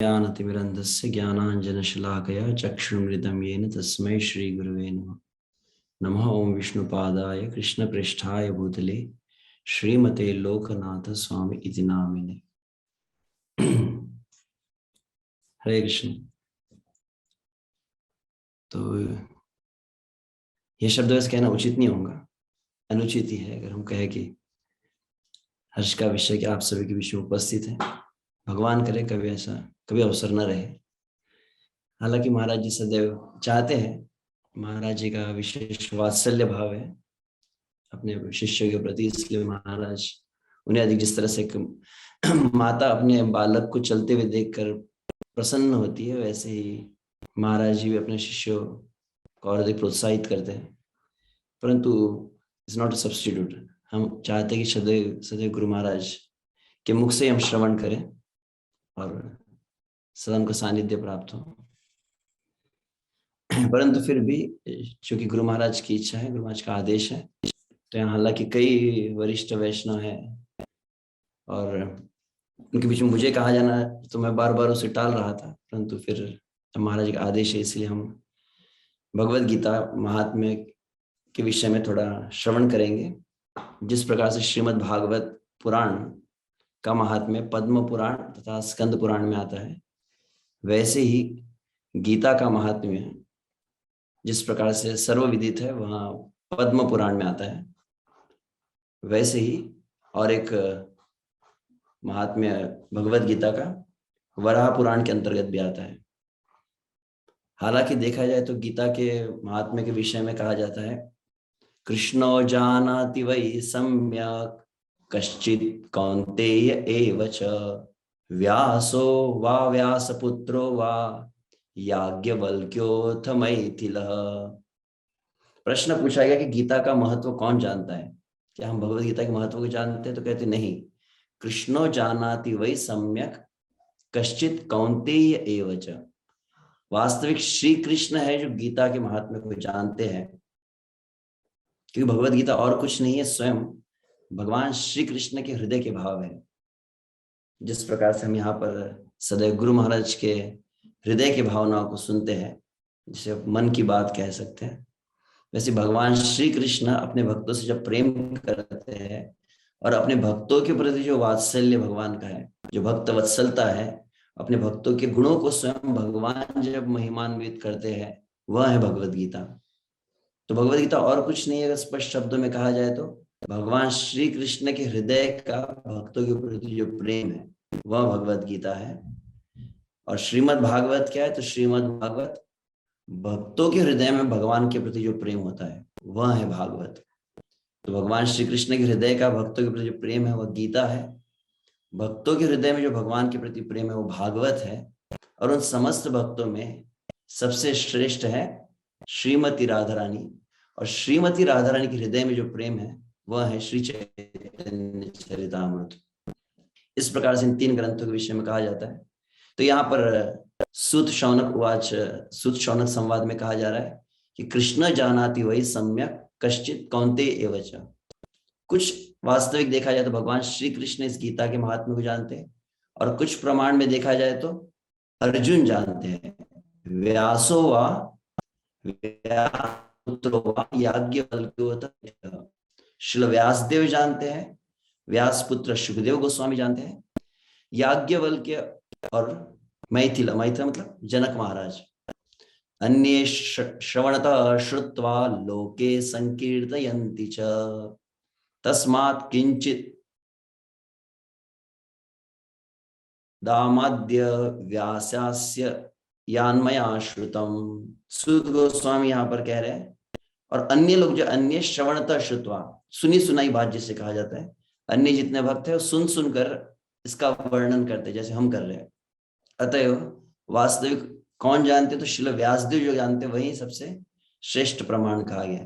ज्ञानतिमिरन्धस्य ज्ञानाञ्जनशलाकया चक्षुरुन्मिलितं येन तस्मै श्रीगुरवे नमः। नमः ओं विष्णुपादाय कृष्णप्रेष्ठाय भूतले श्रीमते लोकनाथ स्वामी इति नामिने। हरे कृष्ण। तो ये शब्द वैसे कहना उचित नहीं होगा, अनुचित ही है अगर हम कहें कि हर्ष का विषय कि आप सभी के बीच में उपस्थित है। भगवान करे कभी ऐसा कभी अवसर न रहे। हालांकि महाराज जी सदैव चाहते हैं, महाराज जी का विशेष वात्सल्य भाव है अपने शिष्यों के प्रति, इसलिए महाराज उन्हें अधिक जिस तरह से एक माता अपने बालक को चलते हुए देखकर प्रसन्न होती है, वैसे ही महाराज जी भी अपने शिष्यों को और अधिक प्रोत्साहित करते हैं। परंतु इट्स नॉट अ सब्स्टिट्यूट। हम चाहते हैं कि सदैव सदैव गुरु महाराज के मुख से हम श्रवण करें और सदा उनका सानिध्य प्राप्त हो। परंतु फिर भी चूंकि गुरु महाराज की इच्छा है, गुरु महाराज का आदेश है, तो यहाँ हालांकि कई वरिष्ठ वैष्णव हैं और उनके बीच में मुझे कहा जाना, तो मैं बार बार उसे टाल रहा था, परंतु फिर महाराज का आदेश है, इसलिए हम भगवत गीता महात्म्य के विषय में थोड़ा श्रवण करेंगे। जिस प्रकार से श्रीमद् भागवत पुराण का महात्म्य पद्म पुराण तथा स्कंद पुराण में आता है, वैसे ही गीता का महात्म्य जिस प्रकार से सर्वविदित है वहाँ पद्म पुराण में आता है, वैसे ही और एक महात्म्य भगवत गीता का वराह पुराण के अंतर्गत भी आता है। हालांकि देखा जाए तो गीता के महात्म्य के विषय में कहा जाता है, कृष्णो जानाति वै सम्यक् कश्चित् कौन्तेय एव च व्यासो वा व्यासपुत्रो वा याज्ञवल्क्योऽथ मैथिलः। प्रश्न पूछा गया कि गीता का महत्व कौन जानता है, क्या हम भगवत गीता के महत्व को जानते हैं? तो कहते नहीं, कृष्णो जानाति वै सम्यक् कश्चित् कौन्तेय एव च। वास्तविक श्री कृष्ण है जो गीता के महात्म्य को जानते हैं, क्योंकि भगवत गीता और कुछ नहीं है, स्वयं भगवान श्री कृष्ण के हृदय के भाव है। जिस प्रकार से हम यहाँ पर सदैव गुरु महाराज के हृदय की भावनाओं को सुनते हैं, जिसे मन की बात कह सकते हैं, वैसे भगवान श्री कृष्ण अपने भक्तों से जब प्रेम करते हैं और अपने भक्तों के प्रति जो वात्सल्य भगवान का है, जो भक्त वत्सलता है, अपने भक्तों के गुणों को स्वयं भगवान जब महिमान्वित करते हैं, वह है भगवत गीता। तो भगवत गीता और कुछ नहीं है, अगर स्पष्ट शब्दों में कहा जाए तो भगवान श्री कृष्ण के हृदय का भक्तों के प्रति जो प्रेम है वह भगवत गीता है। और श्रीमद् भागवत क्या है? तो श्रीमद् भागवत भक्तों के हृदय में भगवान के प्रति जो प्रेम होता है वह है भागवत। तो भगवान श्री कृष्ण के हृदय का भक्तों के प्रति जो प्रेम है वह गीता है। भक्तों के हृदय में जो भगवान के प्रति प्रेम है वो भागवत है। और उन समस्त भक्तों में सबसे श्रेष्ठ है श्रीमती राधा रानी। और श्रीमती राधा रानी के हृदय में जो प्रेम है वह है श्री चैतन्य चरितामृत। इस प्रकार से इन तीन ग्रंथों के विषय में कहा जाता है। तो यहाँ पर सुत शौनक उवाच, सुत शौनक संवाद में कहा जा रहा है कि कृष्ण जानाति वै सम्यक् कश्चित् कौन्तेय एव च। कुछ वास्तविक देखा जाए तो भगवान श्री कृष्ण इस गीता के महात्म्य को जानते हैं, और कुछ प्रमाण में देखा जाए तो अर्जुन जानते हैं। व्यासो वा व्यासपुत्रो वा याज्ञवल्क्योऽथ। श्रील व्यासदेव जानते हैं, व्यासपुत्र सुखदेव गोस्वामी जानते हैं, याज्ञवल्क्य और मैथिल, मैथिल मतलब जनक महाराज, अन्ये श्रवणतः श्रुत्वा लोके संकीर्तयन्ति च तस्मात् किंचित दामाद्य व्यासास्य यान्मया श्रुतम। सुत गोस्वामी यहाँ पर कह रहे हैं, और अन्य लोग जो अन्य श्रवणतः श्रुत्वा, सुनी सुनाई बात जिसे कहा जाता है, अन्य जितने भक्त है वो सुन सुनकर इसका वर्णन करते जैसे हम कर रहे हैं। अतएव वास्तविक कौन जानते? तो श्रील व्यासदेव जो जानते वही सबसे श्रेष्ठ प्रमाण कहा गया।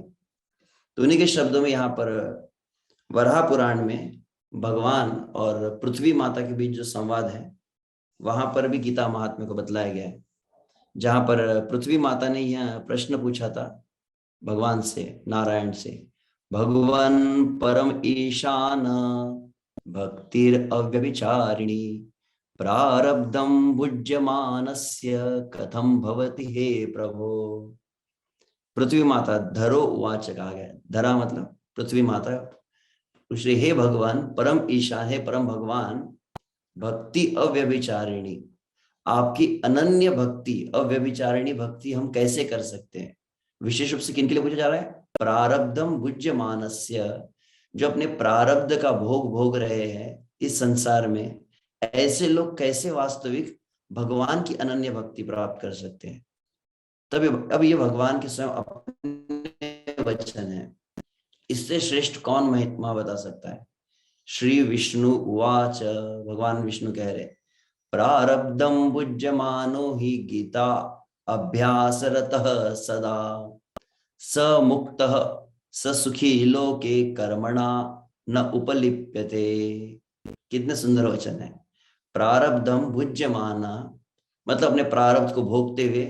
तो उन्हीं के शब्दों में यहाँ पर वराह पुराण में भगवान और पृथ्वी माता के बीच जो संवाद है वहां पर भी गीता महात्म्य को बतलाया गया है। जहां पर पृथ्वी माता ने यह प्रश्न पूछा था भगवान से, नारायण से, भगवान परम ईशान भक्तिर अव्यभिचारिणी प्रारब्धम भुज्यमानस्य कथम भवति हे प्रभो। पृथ्वी माता धरो उवाच कहा गया। धरा मतलब पृथ्वी माता श्री हे भगवान परम ईशान, हे परम भगवान, भक्ति अव्यभिचारिणी, आपकी अनन्य भक्ति, अव्यभिचारिणी भक्ति हम कैसे कर सकते हैं। विशेष रूप से किन के लिए पूछा जा रहा है? प्रारब्धम भुज्यमानस्य, जो अपने प्रारब्ध का भोग भोग रहे हैं इस संसार में, ऐसे लोग कैसे वास्तविक भगवान की अनन्य भक्ति प्राप्त कर सकते हैं। तभी अब ये भगवान के स्वयं अपने वचन है, इससे श्रेष्ठ कौन महिमा बता सकता है। श्री विष्णु उवाच, भगवान विष्णु कह रहे, प्रारब्धम भुज्यमानो ही गीता अभ्यासरतः सदा, स मुक्तः स सुखी लोके कर्मणा न उपलिप्यते। कितने सुंदर वचन है। प्रारब्धम भुज्यमाना मतलब अपने प्रारब्ध को भोगते हुए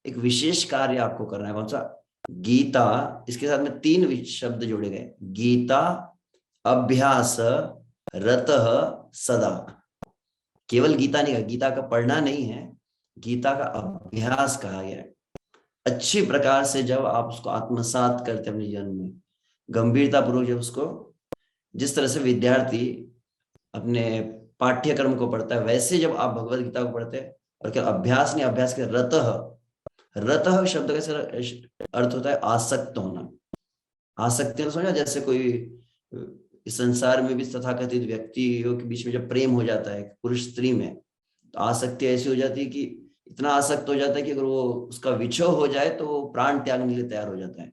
एक विशेष कार्य आपको करना है। कौन सा? गीता, इसके साथ में 3 शब्द जोड़े गए, गीता अभ्यास रतः सदा। केवल गीता नहीं कहा, गीता का पढ़ना नहीं है, गीता का अभ्यास कहा गया है। अच्छी प्रकार से जब आप उसको आत्मसात करते अपने जीवन में, गंभीरता पूर्वक जब उसको, जिस तरह से विद्यार्थी अपने पाठ्यक्रम को पढ़ता है, वैसे जब आप भगवत गीता को पढ़ते हैं, और क्या अभ्यास नहीं, अभ्यास के रतः, रतः शब्द का अर्थ होता है आसक्त होना। आसक्ति तो समझा, जैसे कोई इस संसार में भी तथाकथित व्यक्तियों के बीच में जब प्रेम हो जाता है पुरुष स्त्री में, तो आसक्ति ऐसी हो जाती है कि इतना आसक्त हो जाता है कि अगर वो उसका विछोह हो जाए तो वो प्राण त्यागने के लिए तैयार हो जाता है।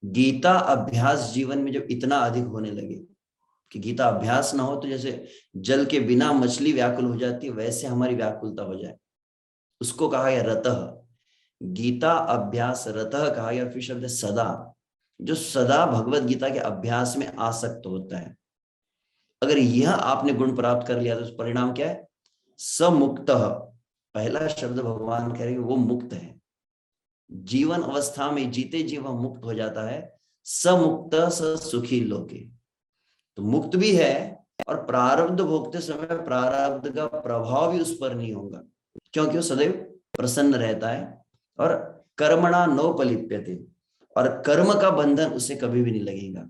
गीता अभ्यास जीवन में जब इतना अधिक होने लगे कि गीता अभ्यास ना हो तो जैसे जल के बिना मछली व्याकुल हो जाती है, वैसे हमारी व्याकुलता हो जाए, उसको कहा गया रतः। गीता अभ्यास रतः कहा गया। फिर शब्द सदा, जो सदा भगवत गीता के अभ्यास में आसक्त होता है। अगर यह आपने गुण प्राप्त कर लिया तो परिणाम क्या है? समुक्त। पहला शब्द भगवान कह रहे हैं वो मुक्त है, जीवन अवस्था में जीते जी वह मुक्त हो जाता है। समुक्त स सुखी लोके, तो मुक्त भी है और प्रारब्ध भोगते समय प्रारब्ध का प्रभाव भी उस पर नहीं होगा, क्योंकि वो सदैव प्रसन्न रहता है। और कर्मणा नोपलिप्यते, और कर्म का बंधन उसे कभी भी नहीं लगेगा।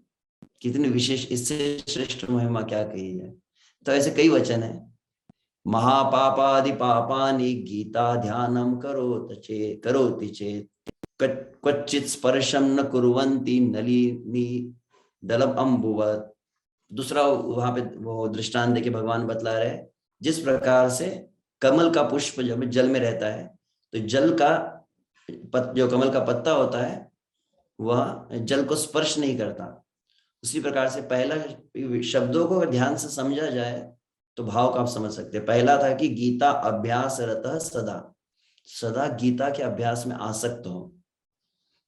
कितनी विशेष, इससे श्रेष्ठ महिमा क्या कही है। तो ऐसे कई वचन है। महापापादि पापानि गीता ध्यानम करोति चेत क्वचित स्पर्शम न कुर्वन्ति नलिनी दलम अम्बुवत। दूसरा वहां पे वो दृष्टांत देके भगवान बतला रहे, जिस प्रकार से कमल का पुष्प जब जल में रहता है तो जल का जो कमल का पत्ता होता है वह जल को स्पर्श नहीं करता, उसी प्रकार से पहला शब्दों को ध्यान से समझा जाए तो भाव को आप समझ सकते हैं। पहला था कि गीता अभ्यास रहता सदा, सदा गीता के अभ्यास में आसक्त हो।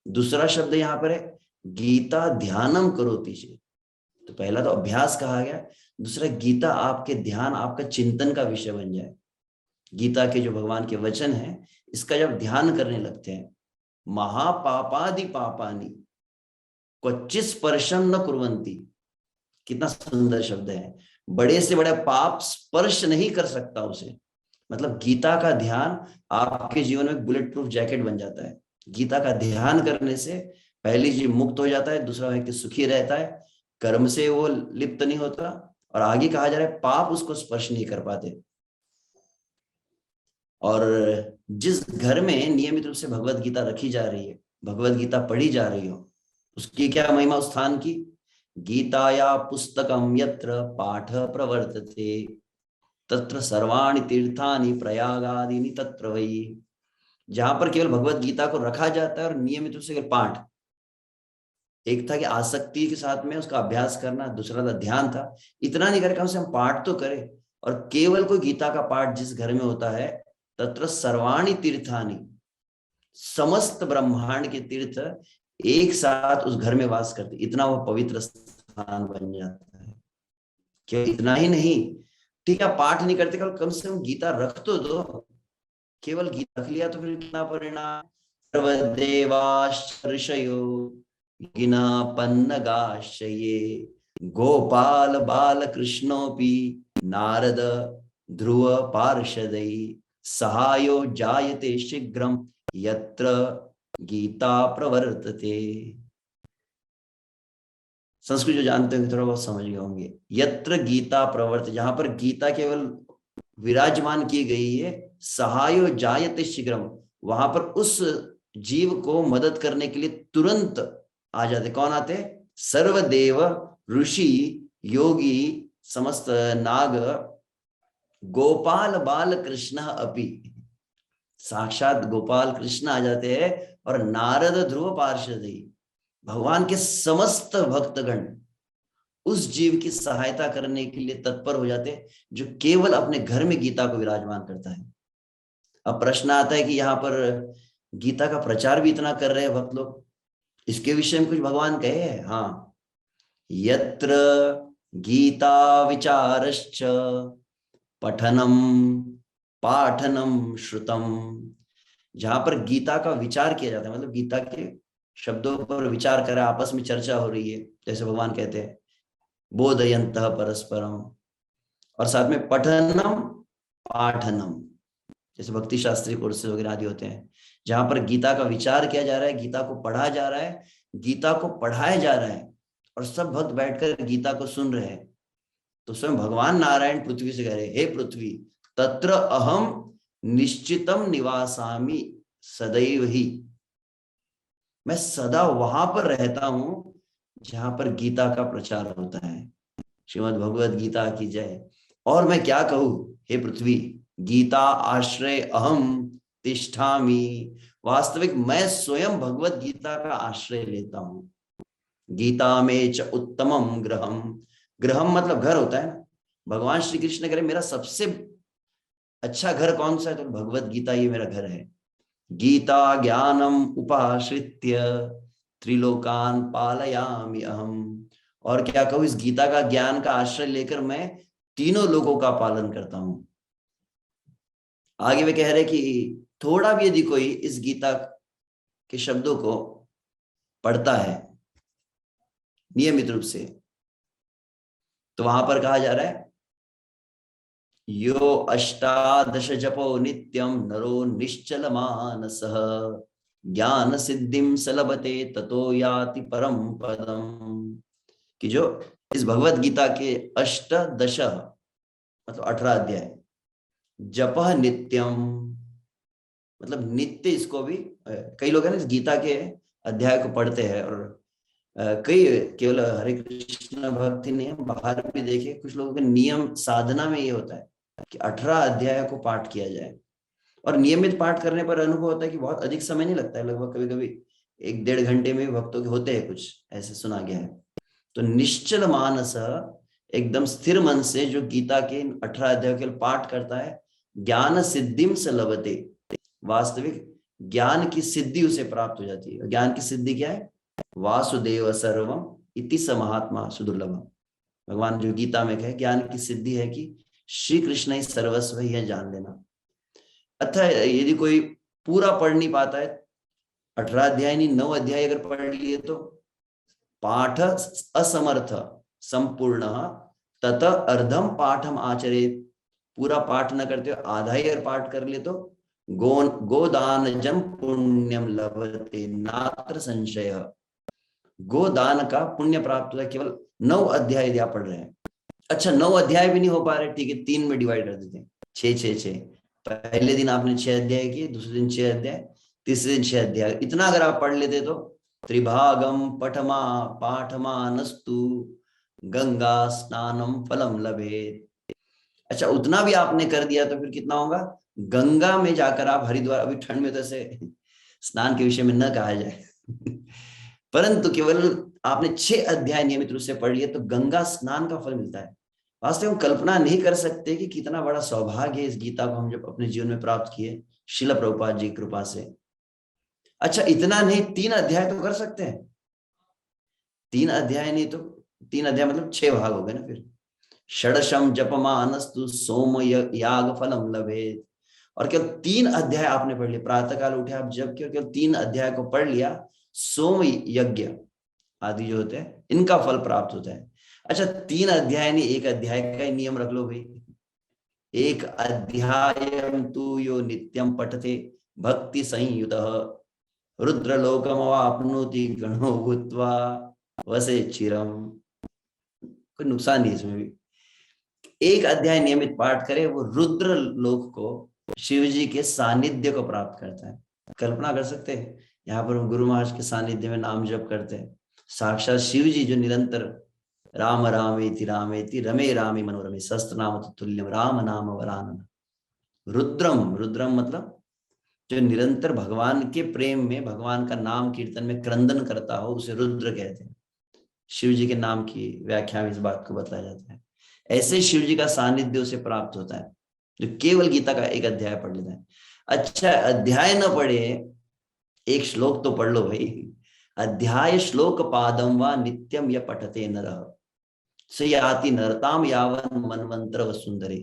दूसरा शब्द यहाँ पर है गीता ध्यानम करोति चेत, तो पहला तो अभ्यास कहा गया, दूसरा गीता आपके ध्यान, आपका चिंतन का विषय बन जाए। गीता के जो भगवान के वचन है इसका जब ध्यान करने लगते हैं, महापापादि पापानि क्वचित स्पर्शम न कुर्वन्ति, कितना सुंदर शब्द है। बड़े से बड़ा पाप स्पर्श नहीं कर सकता उसे, मतलब गीता का ध्यान आपके जीवन में बुलेट प्रूफ जैकेट बन जाता है। गीता का ध्यान करने से पहली चीज मुक्त हो जाता है, दूसरा व्यक्ति सुखी रहता है, कर्म से वो लिप्त नहीं होता, और आगे कहा जा रहा है पाप उसको स्पर्श नहीं कर पाते। और जिस घर में नियमित रूप से भगवत गीता रखी जा रही है, भगवत गीता पढ़ी जा रही हो, उसकी क्या महिमा उस स्थान की। गीताया पुस्तकम यत्र पाठ प्रवर्तते तत्र सर्वाणि तीर्थानि प्रयागादीनि तत्र वही। जहां पर केवल भगवत गीता को रखा जाता है और नियमित रूप से पाठ, एक था कि आसक्ति के साथ में उसका अभ्यास करना, दूसरा था ध्यान था। इतना नहीं करे, कम से कम पाठ तो करे। और केवल कोई गीता का पाठ जिस घर में होता है तत्र सर्वाणि तीर्थानि, समस्त ब्रह्मांड के तीर्थ एक साथ उस घर में वास करते, इतना वो पवित्र स्थान बन जाता है। क्या इतना ही नहीं, ठीक है पाठ नहीं करते, कम से कम गीता रख तो दो। केवल गीता रख लिया तो फिर कितना परिणाम। सर्वदेवाश्च ऋषयो गिना पन्नगाश्चये गोपाल बाल कृष्णोपि नारद ध्रुव पार्षदै सहायो जायते शीघ्रम यत्र गीता प्रवर्तते। संस्कृत जो जानते होंगे थोड़ा बहुत समझ गए होंगे। यत्र गीता प्रवर्त, जहां पर गीता केवल विराजमान की गई है, सहायो जायते शीघ्रम, वहां पर उस जीव को मदद करने के लिए तुरंत आ जाते। कौन आते? सर्वदेव, ऋषि, योगी, समस्त नाग, गोपाल बाल कृष्ण अपि, साक्षात गोपाल कृष्ण आ जाते हैं, और नारद ध्रुव पार्षद, भगवान के समस्त भक्तगण उस जीव की सहायता करने के लिए तत्पर हो जाते हैं जो केवल अपने घर में गीता को विराजमान करता है। अब प्रश्न आता है कि यहाँ पर गीता का प्रचार भी इतना कर रहे हैं भक्त लोग, इसके विषय में कुछ भगवान कहे हैं? हाँ, यत्र गीता विचारश्च पठनम पाठनम श्रुतम, जहां पर गीता का विचार किया जाता है, मतलब गीता के शब्दों पर विचार करें, आपस में चर्चा हो रही है, जैसे भगवान कहते हैं बोधयन्तः परस्परम, और साथ में पठनम पाठनम, जैसे भक्ति शास्त्री कोर्सेज वगैरह आदि होते हैं, जहां पर गीता का विचार किया जा रहा है, गीता को पढ़ा जा रहा है, गीता को पढ़ाया जा रहा है, और सब भक्त बैठकर गीता को सुन रहे हैं। तो स्वयं भगवान नारायण पृथ्वी से कह रहे, हे पृथ्वी, तत्र अहम निश्चितम निवासामि सदैव ही, मैं सदा वहां पर रहता हूं जहां पर गीता का प्रचार होता है। श्रीमद् भगवद गीता की जय। और मैं क्या कहूं, हे पृथ्वी, गीता आश्रय अहम तिष्ठामि, वास्तविक मैं स्वयं भगवद गीता का आश्रय लेता हूं। गीता में च उत्तमम ग्रहम, ग्रहम मतलब घर होता है ना, भगवान श्री कृष्ण कह रहे मेरा सबसे अच्छा घर कौन सा है, तो भगवद गीता ये मेरा घर है। गीता ज्ञानम उपाश्रित्य त्रिलोकान पालयामि अहम, और क्या कहूं, इस गीता का ज्ञान का आश्रय लेकर मैं तीनों लोगों का पालन करता हूं। आगे वे कह रहे कि थोड़ा भी यदि कोई इस गीता के शब्दों को पढ़ता है नियमित रूप से, तो वहां पर कहा जा रहा है यो अष्टादश जपो नित्यम नरो निश्चल मानसः ज्ञान सिद्धिम सलभते ततो याति परम पदम, कि जो इस भगवत गीता के अष्टादश मतलब 18 अध्याय, जप नित्यम मतलब नित्य, इसको भी कई लोग है ना इस गीता के अध्याय को पढ़ते हैं, और कई केवल हरे कृष्ण भक्ति नहीं है, बाहर भी देखे कुछ लोगों के नियम साधना में ये होता है कि 18 अध्याय को पाठ किया जाए, और नियमित पाठ करने पर अनुभव होता है कि बहुत अधिक समय नहीं लगता है, लगभग कभी कभी 1-1.5 घंटे में भक्तों के होते हैं, कुछ ऐसे सुना गया है। तो निश्चल मानस, एकदम स्थिर मन से जो गीता के 18 अध्याय के पाठ करता है, ज्ञान सिद्धिम से लभते, वास्तविक ज्ञान की सिद्धि उसे प्राप्त हो जाती है। ज्ञान की सिद्धि क्या है? वासुदेव सर्वम इति स महात्मा सुदुर्लभम, भगवान जो गीता में कहे ज्ञान की सिद्धि है कि श्री कृष्ण ही सर्वस्व ही है, जान लेना। अतः यदि कोई पूरा पढ़ नहीं पाता है, 18 अध्याय नहीं 9 अध्याय अगर पढ़ लिए, तो पाठ असमर्थ संपूर्ण तत अर्धम पाठम आचरेत, पूरा पाठ न करते हो आधा ही अगर पाठ कर ले, तो गोदान जम पुण्यम लभते नात्र संशय, गोदान का पुण्य प्राप्त होता है केवल 9 अध्याय यदि आप पढ़ रहे हैं। अच्छा 9 अध्याय भी नहीं हो पा रहे, ठीक है 3 में डिवाइड कर देते हैं, 6-6-6, पहले दिन आपने 6 अध्याय किए, दूसरे दिन 6 अध्याय, तीसरे दिन 6 अध्याय, इतना अगर आप पढ़ लेते तो त्रिभागम पठमा पाठमा नस्तु गंगा स्नानम फलम लभेत। अच्छा उतना भी आपने कर दिया तो फिर कितना होगा, गंगा में जाकर आप हरिद्वार, अभी ठंड में तो ऐसे स्नान के विषय में न कहा जाए परंतु केवल आपने 6 अध्याय नियमित रूप से पढ़ लिए तो गंगा स्नान का फल मिलता है। वास्तव में कल्पना नहीं कर सकते कि कितना बड़ा सौभाग्य है इस गीता को हम जब अपने जीवन में प्राप्त किए श्रील प्रभुपाद जी की कृपा से। अच्छा इतना नहीं, 3 अध्याय तो कर सकते हैं, 3 अध्याय नहीं तो 3 अध्याय मतलब 6 भाग हो गए ना, फिर षडशम जपमानस्तु सोम याग फलम लभेत, और केवल 3 अध्याय आपने पढ़ लिया, प्रातः काल उठे आप जब केवल 3 अध्याय को पढ़ लिया, सोम यज्ञ आदि जो होते हैं इनका फल प्राप्त होता है। अच्छा 3 अध्याय नहीं 1 अध्याय का ही नियम रख लो भाई, एक अध्यायं तु यो नित्यं पठते भक्ति संयुतः रुद्रलोकमवाप्नोति गणो भूत्वा वसे चिरम। कोई नुकसान नहीं इसमें भी। एक अध्याय नियमित पाठ करे, वो रुद्र लोक को, शिव जी के सानिध्य को प्राप्त करता है। कल्पना कर सकते हैं, यहाँ पर हम गुरु महाराज के सानिध्य में नाम जप करते हैं, साक्षात शिव जी जो निरंतर राम रामेति रमे रामे मनोरमे सहस्त्र नाम तुल्यम राम नाम वरानन। रुद्रम, रुद्रम मतलब जो निरंतर भगवान के प्रेम में, भगवान का नाम कीर्तन में क्रंदन करता हो, उसे रुद्र कहते हैं। शिव जी के नाम की व्याख्या में इस बात को बताया जाता है। ऐसे शिव जी का सानिध्य उसे प्राप्त होता है जो केवल गीता का एक अध्याय पढ़ लेता है। अच्छा, अध्याय न पढ़े, एक श्लोक तो पढ़ लो भाई। अध्याय श्लोक पादम व नित्यम य पठते नरः से याति नरताम यावन मनवंतर वसुंधरे।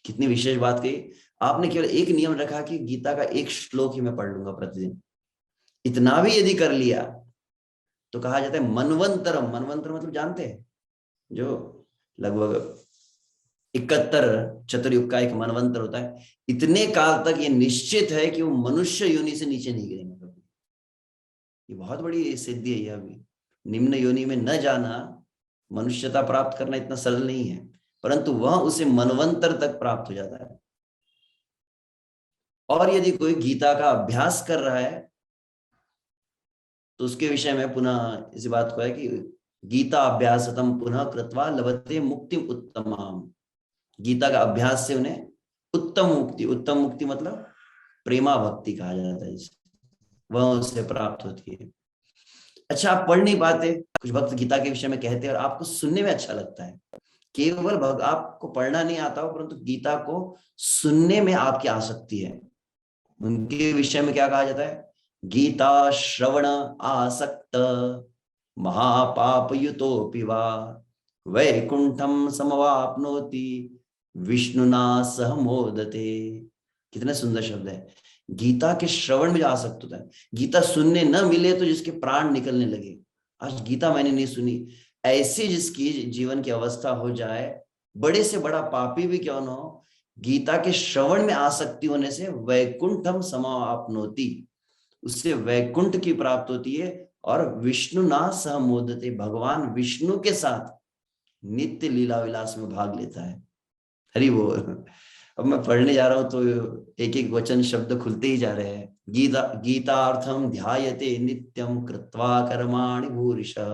कितनी विशेष बात कही आपने। केवल एक नियम रखा कि गीता का एक श्लोक ही मैं पढ़ लूंगा प्रतिदिन। इतना भी यदि कर लिया तो कहा जाता है मनवंतरम। मनवंतर मतलब जानते हैं, जो लगभग 71 चतुर्युग का एक मनवंतर होता है। इतने काल तक ये निश्चित है कि वो मनुष्य योनि से नीचे नहीं गिरेंगे कभी। ये बहुत बड़ी सिद्धि है। ये अभी निम्न योनि में न जाना, मनुष्यता प्राप्त करना इतना सरल नहीं है, परंतु वह उसे मनवंतर तक प्राप्त हो जाता है। और यदि कोई गीता का अभ्यास कर रहा है तो उसके विषय में पुनः इस बात को है कि गीता अभ्यासतम पुनः कृत्वा लभते मुक्ति उत्तमाम। गीता का अभ्यास से उन्हें उत्तम मुक्ति, उत्तम मुक्ति मतलब प्रेमा भक्ति कहा जाता है, वह उससे प्राप्त होती है। अच्छा, आप पढ़ नहीं पाते, कुछ भक्त गीता के विषय में कहते हैं और आपको सुनने में अच्छा लगता है। केवल आपको पढ़ना नहीं आता हो, परंतु गीता को सुनने में आपकी आसक्ति है। उनके विषय में क्या कहा जाता है? गीता श्रवण आसक्त महापाप युतोऽपि वा वैकुंठम समवाप्नोति विष्णुना सह मोदते। कितने सुंदर शब्द है। गीता के श्रवण में जो आसक्त होता है, गीता सुनने न मिले तो जिसके प्राण निकलने लगे। आज गीता मैंने नहीं सुनी, ऐसी जिसकी जीवन की अवस्था हो जाए, बड़े से बड़ा पापी भी क्यों न हो, गीता के श्रवण में आसक्ति होने से वैकुंठम समाप्नोति, उससे वैकुंठ की प्राप्त होती है। और विष्णु ना सह मोदते, भगवान विष्णु के साथ नित्य लीला विलास में भाग लेता है। हरि बोल। अब मैं पढ़ने जा रहा हूं तो एक एक वचन शब्द खुलते ही जा रहे हैं। गीतार्थम ध्यायते नित्यम कृत्वा कर्माणि भूरिशः।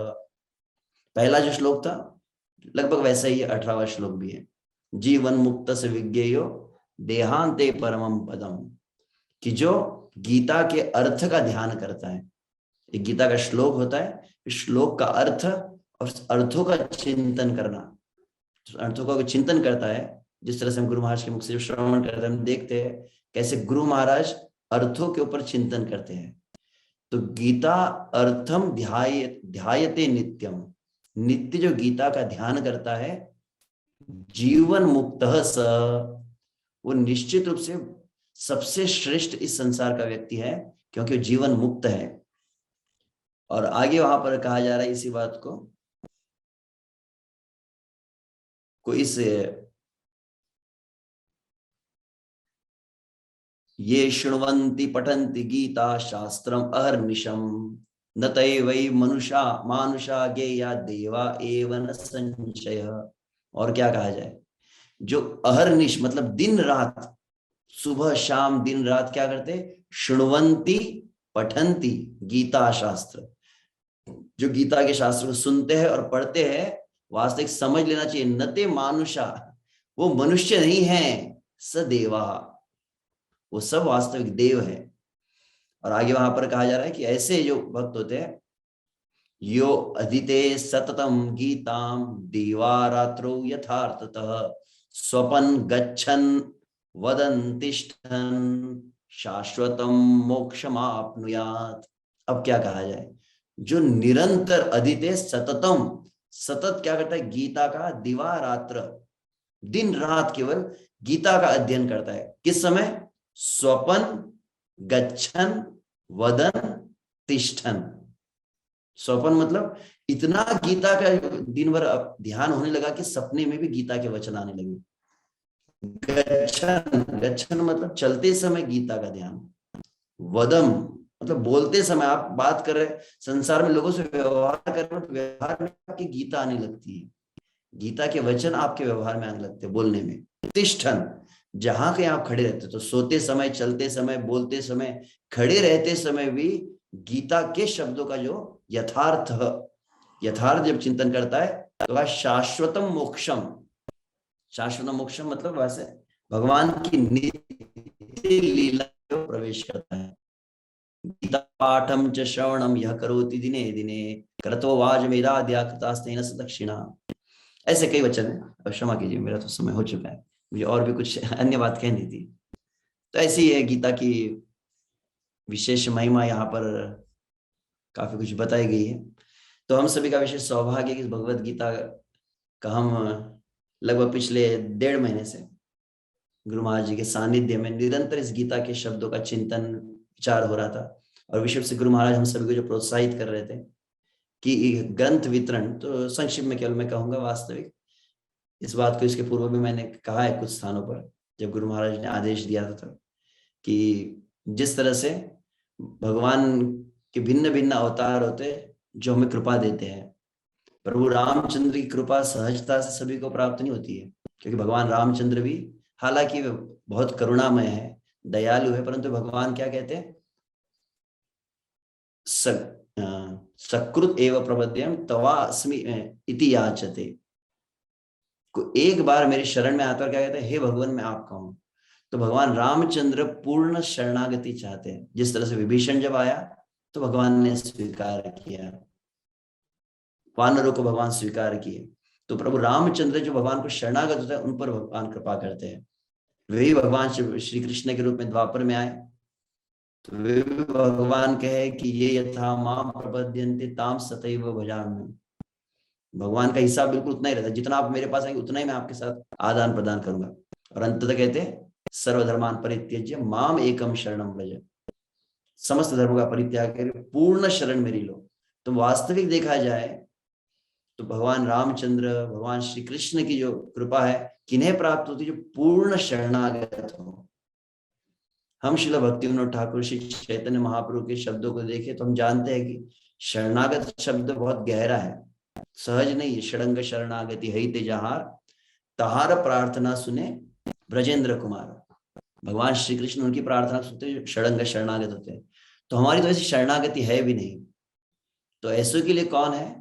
पहला जो श्लोक था लगभग वैसा ही 18वां श्लोक भी है। जीवन मुक्त से विज्ञेयो देहांते परमम पदम, कि जो गीता के अर्थ का ध्यान करता है। एक गीता का श्लोक होता है, इस श्लोक का अर्थ और अर्थों का चिंतन करना, अर्थों का चिंतन करता है। जिस तरह से हम गुरु महाराज के मुख से जो श्रवण करते हैं, हम देखते हैं कैसे गुरु महाराज अर्थों के ऊपर चिंतन करते हैं। तो गीता अर्थम ध्यायते नित्यम, नित्य जो गीता का ध्यान करता है, जीवन मुक्त स, वो निश्चित रूप से सबसे श्रेष्ठ इस संसार का व्यक्ति है, क्योंकि वो जीवन मुक्त है। और आगे वहां पर कहा जा रहा है इसी बात को इस ये शृण्वन्ति पठन्ति गीता शास्त्रम अहर्निशम न तैवै मानुषा गेया देवा एव न संशय। और क्या कहा जाए, जो अहर्निश मतलब दिन रात, सुबह शाम दिन रात क्या करते? शृण्वन्ति पठन्ति गीता शास्त्र, जो गीता के शास्त्र को सुनते हैं और पढ़ते हैं। वास्तविक समझ लेना चाहिए, नते मानुषा, वो मनुष्य नहीं है, सदेवा, वो सब वास्तविक देव है। और आगे वहां पर कहा जा रहा है कि ऐसे जो भक्त होते हैं, यो अधीते सततम गीताम दीवारात्रो यथार्थतः स्वपन गच्छन वदन तिष्ठन शाश्वतम मोक्षमाप्नुयात्। अब क्या कहा जाए, जो निरंतर अधीते सततम, सतत क्या करता है? गीता का दिवारात्र, दिन रात केवल गीता का अध्ययन करता है। किस समय? स्वपन गच्छन वदन तिष्ठन। स्वपन मतलब इतना गीता का दिन भर ध्यान होने लगा कि सपने में भी गीता के वचन आने लगे। गच्छन, गच्छन मतलब चलते समय गीता का ध्यान। वदम मतलब बोलते समय, आप बात कर रहे, संसार में लोगों से व्यवहार कर रहे हो, तो व्यवहार में आपकी गीता आने लगती है, गीता के वचन आपके व्यवहार में आने लगते हैं, बोलने में। तिष्ठन, जहां कहीं आप खड़े रहते, तो सोते समय, चलते समय, बोलते समय, खड़े रहते समय भी गीता के शब्दों का जो यथार्थ, यथार्थ जब चिंतन करता है तो वह शाश्वतम मोक्षम, शाश्वतम मोक्षम मतलब वैसे भगवान की नित्य लीला में प्रवेश करता है। गीता पाठम च श्रवणम यह करोति दिने दिने क्रतो वाज मेरा कृतास्तेन दक्षिणा। ऐसे कई वचन है। अब क्षमा कीजिए, मेरा तो समय हो चुका है, मुझे और भी कुछ अन्य बात कहनी थी। तो ऐसी है गीता की विशेष महिमा, यहाँ पर काफी कुछ बताई गई है। तो हम सभी का विशेष सौभाग्य है कि इस भगवत गीता का हम लगभग पिछले 1.5 महीने से गुरु महाराज जी के सानिध्य में निरंतर इस गीता के शब्दों का चिंतन विचार हो रहा था। और विशेष से गुरु महाराज हम सभी को जो प्रोत्साहित कर रहे थे कि ग्रंथ वितरण, तो संक्षिप्त में केवल मैं कहूंगा, वास्तविक इस बात को इसके पूर्व भी मैंने कहा है कुछ स्थानों पर, जब गुरु महाराज ने आदेश दिया था तब, कि जिस तरह से भगवान के भिन्न भिन्न अवतार होते जो हमें कृपा देते हैं, प्रभु रामचंद्र की कृपा सहजता से सभी को प्राप्त नहीं होती है, क्योंकि भगवान रामचंद्र भी हालांकि वे बहुत करुणामय है, दयालु है, परंतु भगवान क्या कहते हैं, सकृत एव प्रपद्यम तवा अस्मि इति याचते। को एक बार मेरी शरण में आता और क्या कहते हैं, हे भगवान मैं आपका हूं। तो भगवान रामचंद्र पूर्ण शरणागति चाहते हैं। जिस तरह से विभीषण जब आया तो भगवान ने स्वीकार किया, वानरों को भगवान स्वीकार किए, तो प्रभु रामचंद्र जो भगवान को शरणागत होता है उन पर भगवान कृपा करते हैं। वही भगवान श्री कृष्ण के रूप में द्वापर में आए, तो वे भगवान कहे कि ये यथा माम प्रपद्यन्ते ताम सतैव भजामि। भगवान का हिसाब बिल्कुल उतना ही रहता है, जितना आप मेरे पास आएंगे उतना ही मैं आपके साथ आदान प्रदान करूंगा। और अंततः कहते हैं सर्वधर्मान परित्यज्य माम एकम शरणम व्रज, समस्त धर्मों का परित्याग करके पूर्ण शरण मेरी लो। तो वास्तविक देखा जाए तो भगवान रामचंद्र, भगवान श्री कृष्ण की जो कृपा है किन्हें प्राप्त होती, जो पूर्ण शरणागत हो। हम श्रील भक्ति विनोद ठाकुर श्री चैतन्य महाप्रभु के शब्दों को देखें तो हम जानते हैं कि शरणागत शब्द बहुत गहरा है, सहज नहीं है। षडंग शरणागति है तेजहार, तहार प्रार्थना सुने ब्रजेंद्र कुमार। भगवान श्री कृष्ण उनकी प्रार्थना सुनते षडंग शरणागत होते हैं। तो हमारी तो ऐसी शरणागति है भी नहीं। तो ऐसों के लिए कौन है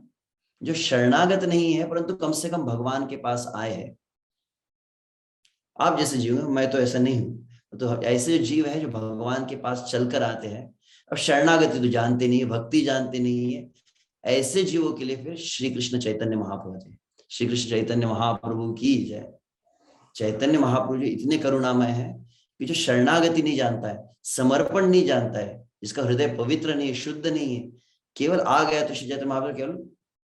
जो शरणागत नहीं है परंतु कम से कम भगवान के पास आए हैं। आप जैसे जीव, मैं तो ऐसा नहीं हूं, तो ऐसे जीव है जो भगवान के पास चलकर आते हैं। अब शरणागति तो जानते नहीं है, भक्ति जानते नहीं है, ऐसे जीवों के लिए फिर श्री कृष्ण चैतन्य महाप्रभु थे। श्री कृष्ण चैतन्य महाप्रभु की जय। चैतन्य महाप्रभु जी इतने करुणामय है कि जो शरणागति नहीं जानता है, समर्पण नहीं जानता है, जिसका हृदय पवित्र नहीं है, शुद्ध नहीं है, केवल आ गया तो श्री चैतन्य महाप्रभु केवल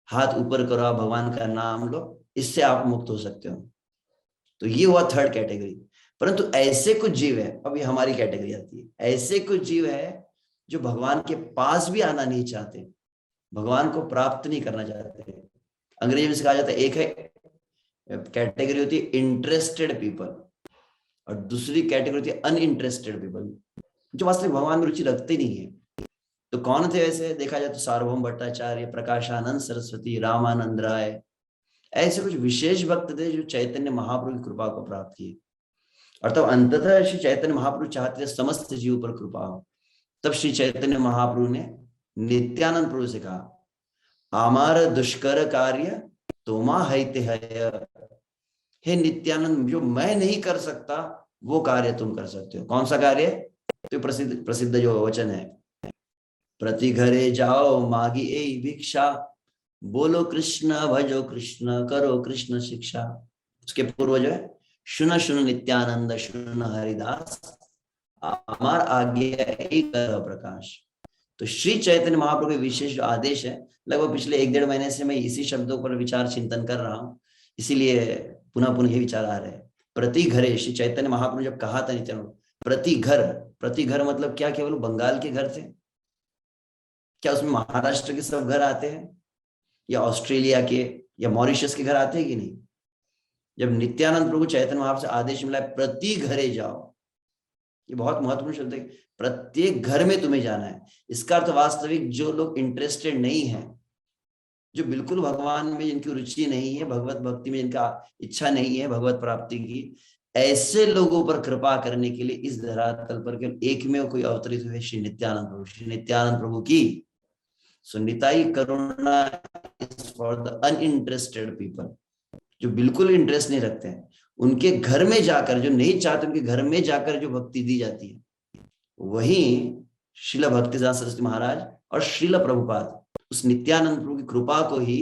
हाथ ऊपर करो, आप भगवान का नाम लो, इससे आप मुक्त हो सकते हो। तो ये हुआ थर्ड कैटेगरी। परंतु ऐसे कुछ जीव है, अब ये हमारी कैटेगरी आती है, ऐसे कुछ जीव है जो भगवान के पास भी आना नहीं चाहते, भगवान को प्राप्त नहीं करना चाहते। अंग्रेजी में कहा जाता है, एक है कैटेगरी होती है इंटरेस्टेड पीपल, और दूसरी कैटेगरी होती है अनइंटरेस्टेड पीपल, जो वास्तविक भगवान में रुचि रखते नहीं है। तो कौन थे वैसे देखा जाए तो सार्वभौम भट्टाचार्य, प्रकाशानंद सरस्वती, रामानंद राय, ऐसे कुछ विशेष भक्त थे जो चैतन्य महाप्रभु की कृपा को प्राप्त किए। और तब अंततः श्री चैतन्य महाप्रभु चाहते समस्त जीव पर कृपा हो। तब श्री चैतन्य महाप्रभु ने नित्यानंद प्रभु से कहा, आमार दुष्कर कार्य तोमा हैते है, हे नित्यानंद, जो मैं नहीं कर सकता वो कार्य तुम कर सकते हो। कौन सा कार्य? तो प्रसिद्ध प्रसिद्ध जो वचन है, प्रति घरे जाओ मागी ए भिक्षा, बोलो कृष्ण भजो कृष्ण करो कृष्ण शिक्षा। उसके पूर्व जो है, शुन शुन नित्यानंद शुन हरिदास, आमार आज्ञा एक प्रकाश। तो श्री चैतन्य महाप्रभु के विशेष जो आदेश है, लगभग पिछले 1-1.5 महीने से मैं इसी शब्दों पर विचार चिंतन कर रहा हूं, इसीलिए पुनः पुनः ये विचार आ रहे हैं। प्रति घरे, श्री चैतन्य महाप्रभु जब कहा था नित्यानंद, प्रति घर मतलब क्या केवल बंगाल के घर थे क्या? उसमें महाराष्ट्र के सब घर आते हैं, या ऑस्ट्रेलिया के या मॉरिशस के घर आते हैं कि नहीं? जब नित्यानंद प्रभु चैतन्य महाप्रभु से आदेश मिला है प्रति घरे जाओ, ये बहुत महत्वपूर्ण शब्द है, प्रत्येक घर में तुम्हें जाना है। इसका अर्थ वास्तविक जो लोग इंटरेस्टेड नहीं है, जो बिल्कुल भगवान में जिनकी रुचि नहीं है, भगवत भक्ति में जिनका इच्छा नहीं है, भगवत प्राप्ति की, ऐसे लोगों पर कृपा करने के लिए इस धरातल पर केवल एक में कोई अवतरित हुए, श्री नित्यानंद प्रभु। श्री नित्यानंद प्रभु की सुनिताई करुणा is for the uninterested people, जो बिल्कुल इंटरेस्ट नहीं रखते हैं, उनके घर में जाकर, जो नहीं चाहते उनके घर में जाकर जो भक्ति दी जाती है, वही श्रील भक्तिदास सरस्वती महाराज और श्रील प्रभुपाद उस नित्यानंद प्रभु की कृपा को ही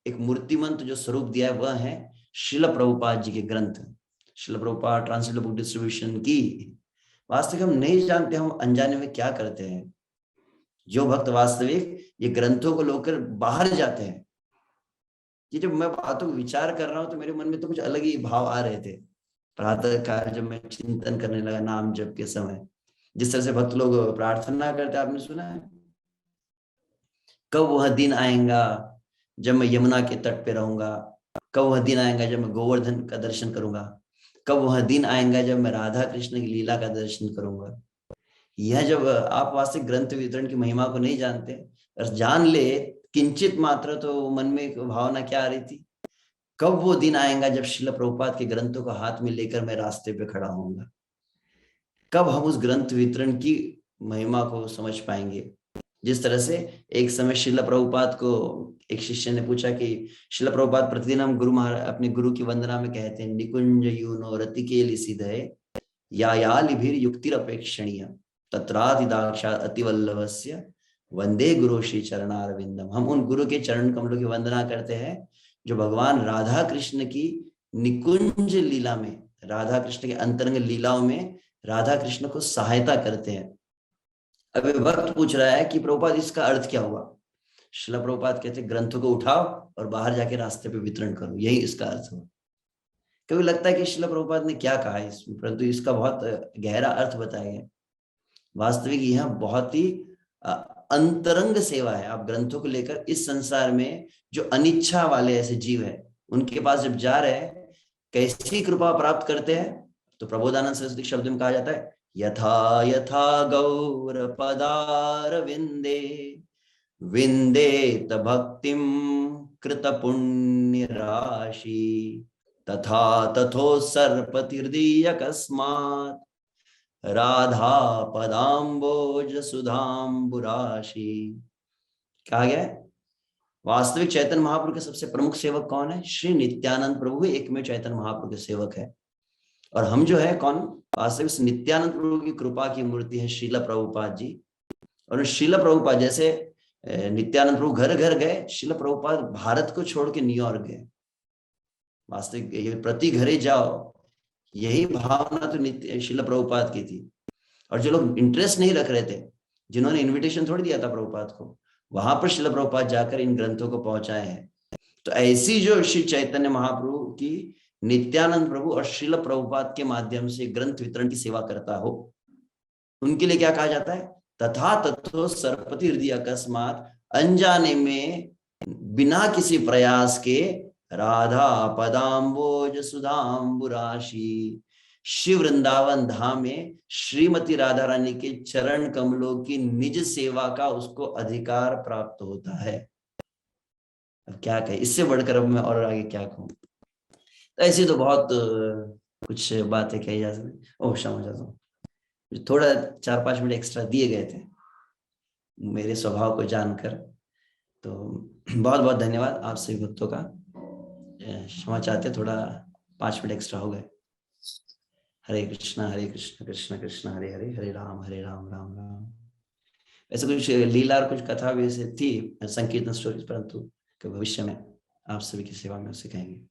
एक मूर्तिमंत जो स्वरूप दिया है, वह है श्रील प्रभुपाद जी के ग्रंथ। Srila Prabhupada translated book distribution की वास्तविक हम नहीं जानते, हम अनजाने में क्या करते हैं। जो भक्त वास्तविक ये ग्रंथों को लेकर बाहर जाते हैं, ये जब मैं बातों को विचार कर रहा हूं तो मेरे मन में तो कुछ अलग ही भाव आ रहे थे। प्रातः काल जब मैं चिंतन करने लगा नाम जप के समय, जिस तरह से भक्त लोग प्रार्थना करते, आपने सुना है, कब वह दिन आएगा जब मैं यमुना के तट पे रहूंगा, कब वह दिन आएगा जब मैं गोवर्धन का दर्शन करूंगा, कब वह दिन आएगा जब मैं राधा कृष्ण की लीला का दर्शन करूंगा। यह जब आप वास्तविक ग्रंथ वितरण की महिमा को नहीं जानते, और जान ले किंचित मात्र, तो मन में भावना क्या आ रही थी, कब वो दिन आएगा जब श्रील प्रभुपाद के ग्रंथों को हाथ में लेकर मैं रास्ते पे खड़ा होऊंगा, कब हम उस ग्रंथ वितरण की महिमा को समझ पाएंगे। जिस तरह से एक समय श्रील प्रभुपाद को एक शिष्य ने पूछा कि श्रील प्रभुपाद प्रतिदिन हम गुरु महाराज अपने गुरु की वंदना में कहते हैं, निकुंज यूनो रतिकेली सिधे या लिभिर युक्तिरपेक्षणीय तत्रादिदाक्षा अतिवल्लभस्य वंदे गुरु श्री चरणारविंदम। हम उन गुरु के चरण कमलों की वंदना करते हैं जो भगवान राधा कृष्ण की निकुंज लीला में, राधा कृष्ण के अंतरंग लीलाओं में राधा कृष्ण को सहायता करते हैं। अब भक्त पूछ रहा है कि प्रभुपाद इसका अर्थ क्या हुआ। श्रील प्रभुपाद कहते ग्रंथों को उठाओ और बाहर जाके रास्ते पे वितरण करो, यही इसका अर्थ हुआ। कभी लगता है कि श्रील प्रभुपाद ने क्या कहा इसमें, परंतु इसका बहुत गहरा अर्थ बताया गया। वास्तविक यह बहुत ही अंतरंग सेवा है। आप ग्रंथों को लेकर इस संसार में जो अनिच्छा वाले ऐसे जीव है, उनके पास जब जा रहे हैं, कैसी कृपा प्राप्त करते हैं, तो प्रबोधानंद सरस्वती शब्द में कहा जाता है, यथा यथा गौर पदार विंदे विंदेत भक्तिम कृत पुण्य राशि तथा तथो सर्पतिर्दीय कस्मात् राधा पदाम्बोज सुधाम्बुराशि। कहा गया वास्तविक चैतन्य महाप्रभु के सबसे प्रमुख सेवक कौन है? श्री नित्यानंद प्रभु एक में चैतन्य महाप्रभु के सेवक है। और हम जो है कौन? वास्तविक नित्यानंद प्रभु की कृपा की मूर्ति है श्रील प्रभुपाद जी। और श्रील प्रभुपाद जैसे नित्यानंद प्रभु घर घर गए, श्रील प्रभुपाद भारत को छोड़ के न्यूयॉर्क गए। वास्तविक प्रति घरे जाओ, यही भावना तो नित्य श्रील प्रभुपाद की थी। और जो लोग इंटरेस्ट नहीं रख रहे थे, जिन्होंने इनविटेशन थोड़ी दिया था प्रभुपाद को, वहां पर श्रील प्रभुपाद जाकर इन ग्रंथों को पहुंचाए हैं। तो ऐसी जो श्री चैतन्य महाप्रभु की नित्यानंद प्रभु और श्रील प्रभुपाद के माध्यम से ग्रंथ वितरण की सेवा करता हो, उनके लिए क्या कहा जाता है? तथा तथो सरपति हृदय अकस्मात, अनजाने में बिना किसी प्रयास के राधा पदाम्बोज सुधाम्बुराशि, श्री वृंदावन धाम में श्रीमती राधा रानी के चरण कमलों की निज सेवा का उसको अधिकार प्राप्त होता है। अब क्या कहे, इससे बढ़कर अब मैं और आगे क्या कहूं। तो ऐसी तो बहुत कुछ बातें कही जा सकती। ओह क्षमा चाहता हूँ, थोड़ा 4-5 मिनट एक्स्ट्रा दिए गए थे मेरे स्वभाव को जानकर, तो बहुत बहुत धन्यवाद आप सभी भक्तों का। क्षमा चाहते, थोड़ा 5 मिनट एक्स्ट्रा हो गए। हरे कृष्ण कृष्ण कृष्ण हरे हरे, हरे राम राम राम। ऐसे कुछ लीला और कुछ कथा भी ऐसे थी संकीर्तन स्टोरीज, परंतु भविष्य में आप सभी की सेवा में उसे कहेंगे।